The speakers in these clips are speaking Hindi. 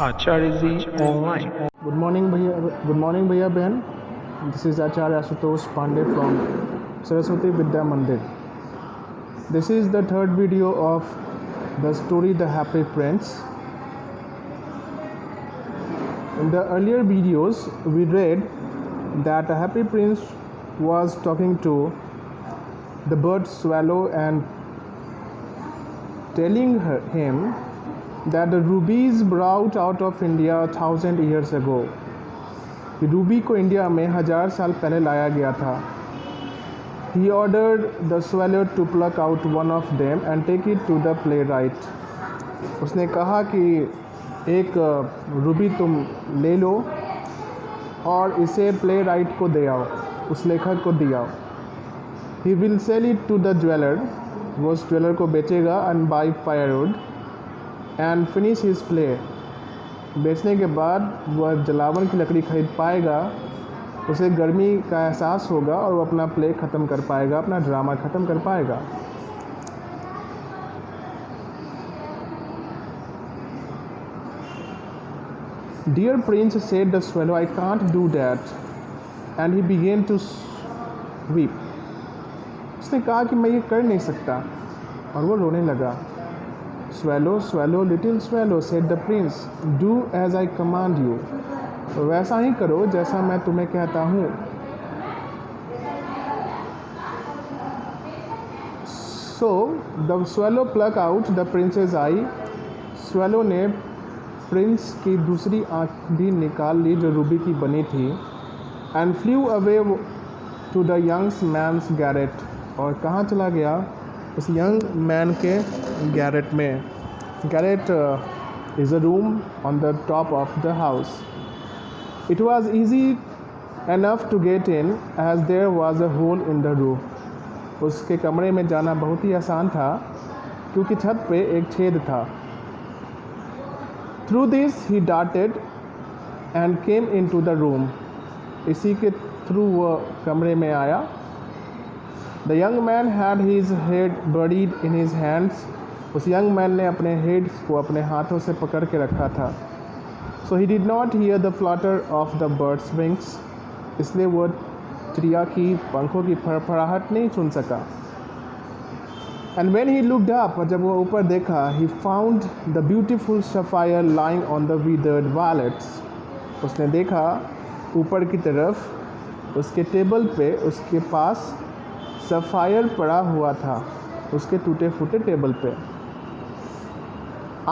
आचार्य जी ऑनलाइन। Good morning भैया बहन. This is Acharya Ashutosh Pandey from Saraswati Vidya Mandir. This is the third video of the story The Happy Prince. In the earlier videos we read that a happy prince was talking to the bird swallow and telling him that the rubies brought out of India 1,000 years ago. Ruby को इंडिया में 1000 साल पहले लाया गया था. He ordered the swallow to pluck out one of them and take it to the playwright. उसने कहा कि एक रूबी तुम ले लो और इसे playwright को दे आओ, उस लेखक को दिया. He will sell it to the jeweler. वो उस ज्वेलर को बेचेगा and buy firewood and finish his play. बेचने के बाद वह जलावन की लकड़ी खरीद पाएगा, उसे गर्मी का एहसास होगा और वो अपना प्ले ख़त्म कर पाएगा, अपना ड्रामा ख़त्म कर पाएगा. Dear Prince, said the swallow, I can't do that. And he began to weep. उसने कहा कि मैं ये कर नहीं सकता और वो रोने लगा. Swallow, swallow, little swallow, said the prince, do as I command you. वैसा ही करो जैसा मैं तुम्हें कहता हूँ. So the swallow plucked out the prince's eye. Swallow ने प्रिंस की दूसरी आँख भी निकाल ली जो रूबी की बनी थी. And flew away to the young man's garret. और कहाँ चला गया? उस यंग मैन के गैरेट में. Garret is a room on the top of the house. It was easy enough to get in as there was a hole in the roof. उसके कमरे में जाना बहुत ही आसान था क्योंकि छत पे एक छेद था. Through this he darted and came in to the room. इसी के थ्रू वह कमरे में आया. The young man had his head buried in his hands. उस यंग मैन ने अपने हेड को अपने हाथों से पकड़ के रखा था. So he did not hear the flutter of the bird's wings. इसलिए वो चिड़िया की पंखों की फड़फड़ाहट नहीं सुन सका. And when he looked up, जब वो ऊपर देखा, he found the beautiful sapphire lying on the withered violets. उसने देखा ऊपर की तरफ उसके टेबल पे उसके पास सफ़ायर पड़ा हुआ था, उसके टूटे फूटे टेबल पे.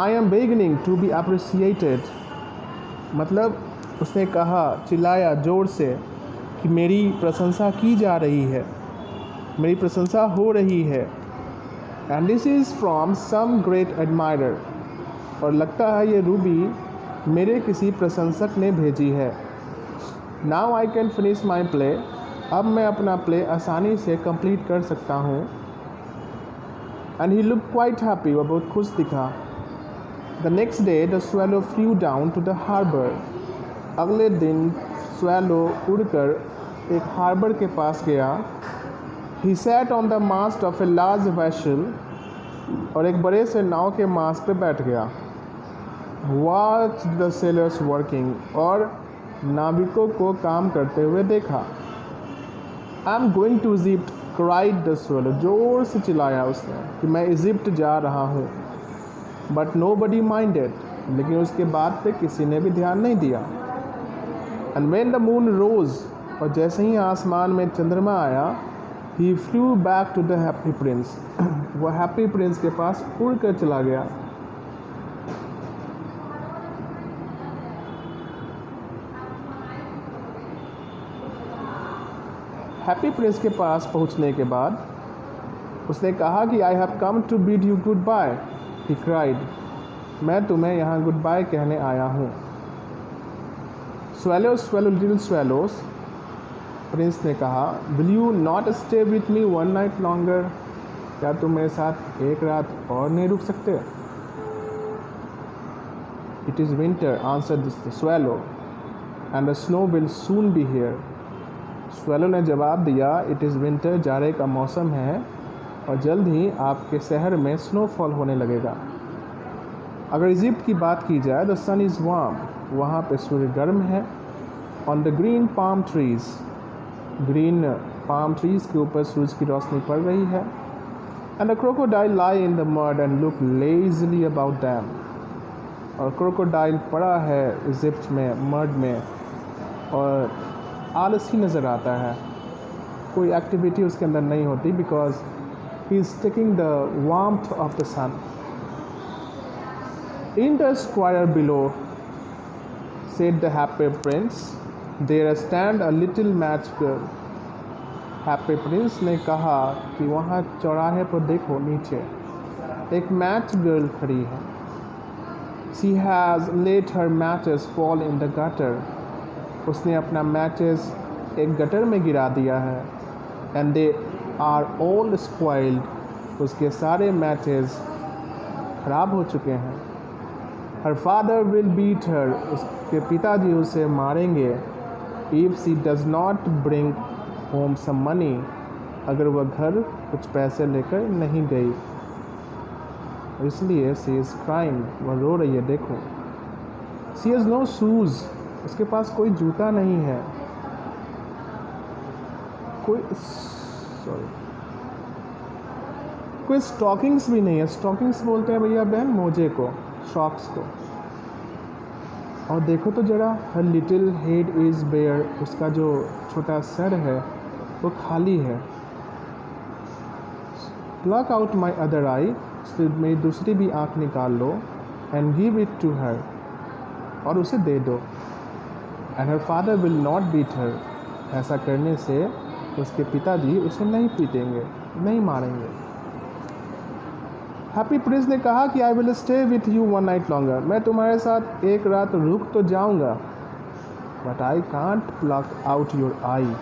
I am beginning to be appreciated. मतलब उसने कहा, चिल्लाया ज़ोर से कि मेरी प्रशंसा की जा रही है, मेरी प्रशंसा हो रही है. And this is from some great admirer. और लगता है ये रूबी मेरे किसी प्रशंसक ने भेजी है. Now I can finish my play. अब मैं अपना प्ले आसानी से कंप्लीट कर सकता हूँ. And he look quite happy. वह बहुत खुश दिखा. The next day the swallow flew down to the harbour. अगले दिन स्वैलो उड़कर एक हार्बर के पास गया. He sat on the mast of a large vessel. और एक बड़े से नाव के मास्ट पे बैठ गया. Watch the sailors working. और नाविकों को काम करते हुए देखा. I am going to Egypt, cried the swallow. जोर से चिल्लाया उसने कि मैं इजिप्ट जा रहा हूँ. But nobody minded. लेकिन उसके बात पे किसी ने भी ध्यान नहीं दिया. And when the moon rose. और जैसे ही आसमान में चंद्रमा आया, he flew back to the happy prince. वह हैप्पी प्रिंस के पास उड़ कर चला गया. हैप्पी प्रिंस के पास पहुंचने के बाद उसने कहा कि I have come to bid you goodbye. He cried. मैं तुम्हें यहाँ गुड बाय कहने आया हूँ. Swallow swallow little swallows. Prince ने कहा, will you not stay with me one night longer. क्या तुम मेरे साथ एक रात और नहीं रुक सकते? It is winter, answered the swallow, and the snow will soon be here. Swallow ने जवाब दिया, इट इज़ विंटर, जाड़े का मौसम है और जल्द ही आपके शहर में स्नोफॉल होने लगेगा. अगर इजिप्ट की बात की जाए, द सन इज़ वार्म, वहाँ पे सूर्य गर्म है। On the green palm trees, green palm trees के ऊपर सूरज की रोशनी पड़ रही है। And the crocodile lie in the mud and look Leslie about dam, और क्रोकोडाइल पड़ा है इजिप्ट में मड में और आलसी नज़र आता है, कोई एक्टिविटी उसके अंदर नहीं होती, because he is taking the warmth of the sun. In the square below, said the happy prince, there stand a little match girl. Happy Prince ने कहा कि वहाँ चौराहे पर देखो नीचे एक मैच गर्ल खड़ी है। She has let her matches fall in the gutter. उसने अपना मैचेस एक गटर में गिरा दिया है। And they are all spoiled. उसके सारे मैचेस खराब हो चुके हैं। Her father will beat her. उसके पिताजी उसे मारेंगे। If she does not bring home some money. अगर वह घर कुछ पैसे लेकर नहीं गई, इसलिए she is crying. वह रो रही है, देखो। She has no shoes. उसके पास कोई जूता नहीं है, कोई स्टॉकिंग्स भी नहीं है। स्टॉकिंग्स बोलते हैं भैया बहन मोजे को, शॉक्स को। और देखो तो जरा, her little head is bare, उसका जो छोटा सर है वो खाली है। Pluck out my other eye, मेरी दूसरी भी आँख निकाल लो। And give it to her, और उसे दे दो। And her father will not beat her, ऐसा करने से उसके पिताजी उसे नहीं पीटेंगे, नहीं मारेंगे। हैप्पी प्रिंस ने कहा कि I will stay with you one night longer, मैं तुम्हारे साथ एक रात रुक तो जाऊंगा, but I can't pluck out your eye,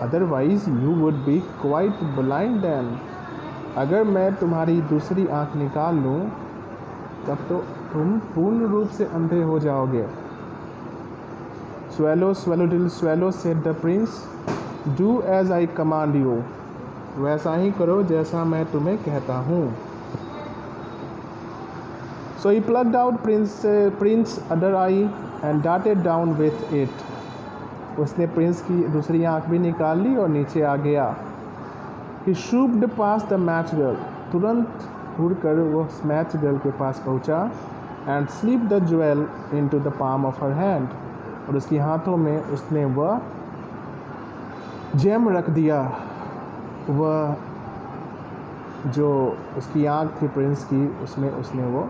otherwise you would be quite blind then. अगर मैं तुम्हारी दूसरी आंख निकाल लूँ तब तो तुम पूर्ण रूप से अंधे हो जाओगे। स्वेलो स्वेलोडिल swallow said the prince, do as I command you, वैसा ही करो जैसा मैं तुम्हें कहता हूँ। So he plucked out prince other eye and darted down with it, उसने प्रिंस की दूसरी आंख भी निकाल ली और नीचे आ गया। ही शूप्ड पास द मैच गर्ल, तुरंत उड़कर वो मैच गर्ल के पास पहुंचा। And slip the jewel into the palm of her hand, और उसकी हाथों में उसने वह जेम रख दिया। वह जो उसकी आँख थी प्रिंस की, उसमें उसने वो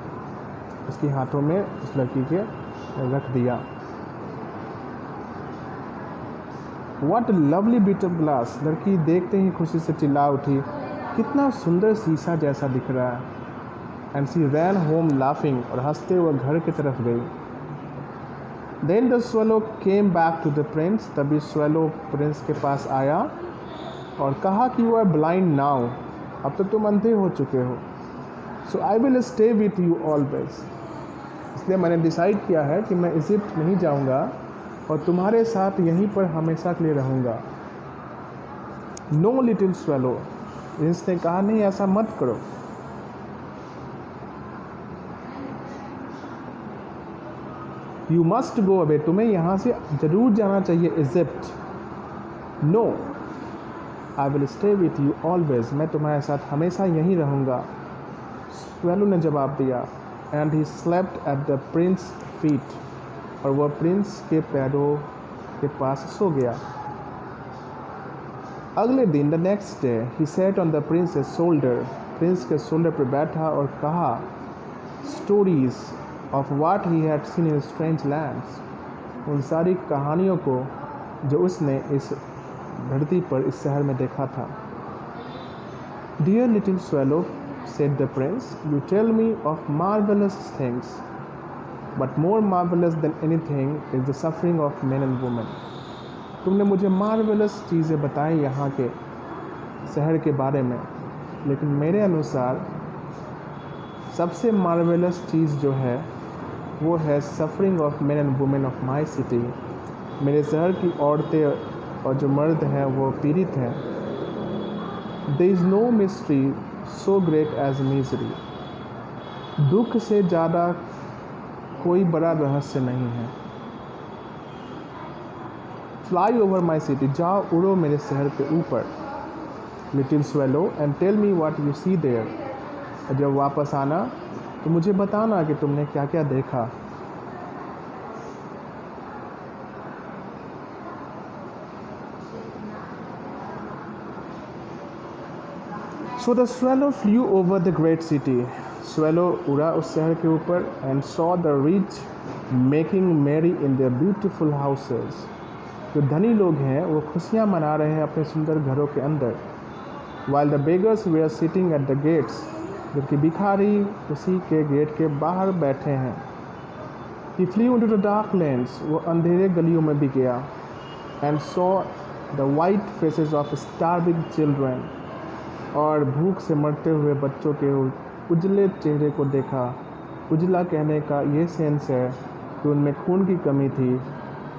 उसकी हाथों में उस लड़की के रख दिया। What lovely bit of glass, लड़की देखते ही खुशी से चिल्ला उठी, कितना सुंदर शीशा जैसा दिख रहा है। And she ran home laughing, और हंसते हुए घर की तरफ गई। Then the swallow came back to the prince, तभी स्वेलो प्रिंस के पास आया और कहा कि यू आर ब्लाइंड नाउ, अब तो तुम अंधे हो चुके हो। So I will stay with you always, इसलिए मैंने डिसाइड किया है कि मैं इजिप्ट नहीं जाऊंगा और तुम्हारे साथ यहीं पर हमेशा के लिए रहूँगा। नो लिटिल स्वेलो, प्रिंस ने कहा नहीं ऐसा मत करो। यू मस्ट गो अवे, तुम्हें यहाँ से ज़रूर जाना चाहिए Egypt. No I will stay with you always, मैं तुम्हारे साथ हमेशा यहीं रहूँगा। स्वेलो ने जवाब दिया। And he slept at the Prince feet, और वह प्रिंस के पैरों के पास सो गया। अगले दिन the next day he set on the princess shoulder, Prince के शोल्डर पर बैठा और कहा stories of what he had seen in strange lands, उन सारी कहानियों को जो उसने इस धरती पर, इस शहर में देखा था। Dear little swallow said the prince, you tell me of marvelous things, but more marvelous than anything is the suffering of men and women. तुमने मुझे मार्वेलस चीज़ें बताई यहाँ के शहर के बारे में, लेकिन मेरे अनुसार सबसे मार्वेलस चीज़ जो है वो है suffering of main and women of my city, मेरे शहर की औरतें और जो मर्द हैं वो पीड़ित हैं। There is no mystery so great as misery. दुख से ज़्यादा कोई बड़ा रहस्य नहीं है। फ्लाई ओवर माई सिटी, जाओ उड़ो मेरे शहर के ऊपर। Little swallow and tell me what you see there, और जब वापस आना तो मुझे बताना कि तुमने क्या क्या देखा। So the swallow flew over the great city, swallow उड़ा उस शहर के ऊपर, and saw the rich making merry in their beautiful houses, जो धनी लोग हैं वो खुशियाँ मना रहे हैं अपने सुंदर घरों के अंदर। While the beggars were sitting at the gates, जबकि भिखारी उसी के गेट के बाहर बैठे हैं। He flew into the dark lanes, वो अंधेरे गलियों में भी गया, and saw the white faces of starving children, और भूख से मरते हुए बच्चों के उजले चेहरे को देखा। उजला कहने का ये सेंस है कि उनमें खून की कमी थी,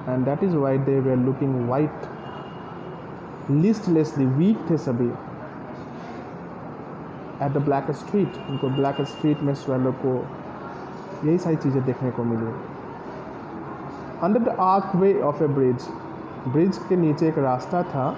and that is why they were looking white. Listlessly, weak थे सभी। एट द ब्लैक स्ट्रीट, उनको ब्लैक स्ट्रीट में स्वेलो को यही सारी चीज़ें देखने को मिली। Under the archway of a bridge, bridge के नीचे एक रास्ता था।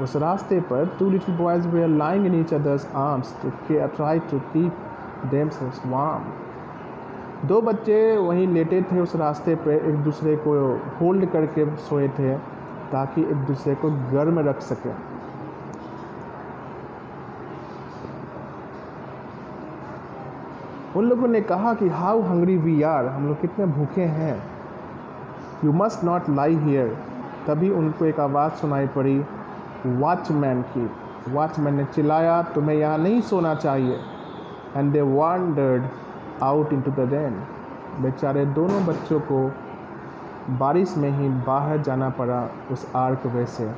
उस रास्ते पर two little boys were lying in each other's arms to try to keep themselves warm. दो बच्चे वहीं लेटे थे उस रास्ते पे, एक दूसरे को होल्ड करके सोए थे ताकि एक दूसरे को गर्म रख सकें। उन लोगों ने कहा कि हाउ हंग्री वी आर, हम लोग कितने भूखे हैं। You must not lie here, तभी उनको एक आवाज़ सुनाई पड़ी, वॉचमैन की। वॉचमैन ने चिल्लाया, तुम्हें यहाँ नहीं सोना चाहिए। And they wandered out into the rain, बेचारे दोनों बच्चों को बारिश में ही बाहर जाना पड़ा उस आर्क वे से।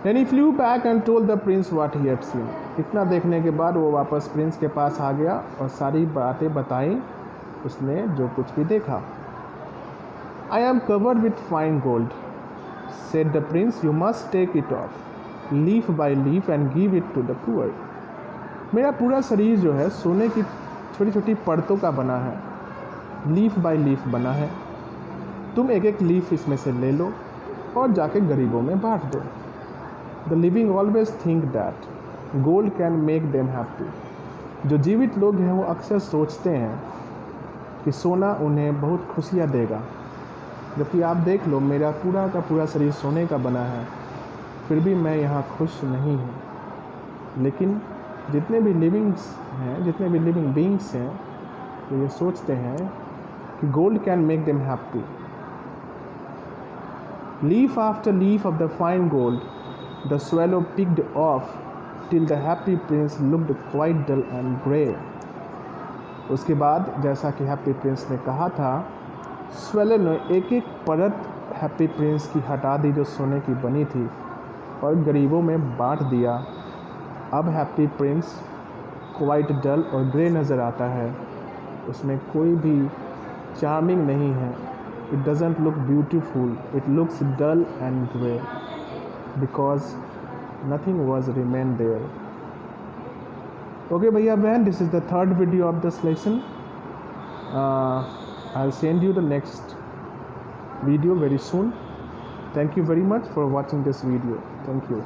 Then he flew back and told the prince what he had seen. इतना देखने के बाद वो वापस प्रिंस के पास आ गया और सारी बातें बताई उसने जो कुछ भी देखा। I am covered with fine gold, said the prince. You must take it off, leaf by leaf, and give it to the poor. मेरा पूरा शरीर जो है सोने की छोटी छोटी परतों का बना है, लीफ बाय लीफ बना है। तुम एक एक लीफ इसमें से ले लो और जाके गरीबों में बांट दो। The living always think that gold can make them happy. जो जीवित लोग हैं वो अक्सर सोचते हैं कि सोना उन्हें बहुत खुशियाँ देगा, जबकि आप देख लो मेरा पूरा का पूरा शरीर सोने का बना है, फिर भी मैं यहाँ खुश नहीं हूँ। लेकिन जितने भी लिविंग्स हैं, जितने भी लिविंग बीइंग्स हैं, तो ये सोचते हैं कि gold can make them happy. Leaf after leaf of the fine gold the swallow picked off till the happy prince looked quite dull and grey. उसके बाद जैसा कि हैप्पी प्रिंस ने कहा था, स्वेलो ने एक एक परत हैप्पी प्रिंस की हटा दी जो सोने की बनी थी और गरीबों में बांट दिया। अब हैप्पी प्रिंस क्वाइट डल और ग्रे नज़र आता है, उसमें कोई भी चार्मिंग नहीं है। It doesn't look beautiful, it looks dull and grey because nothing was remain there. Okay भैया बहन, this is the third video of this lesson. I'll send you the next video very soon. Thank you very much for watching this video. Thank you.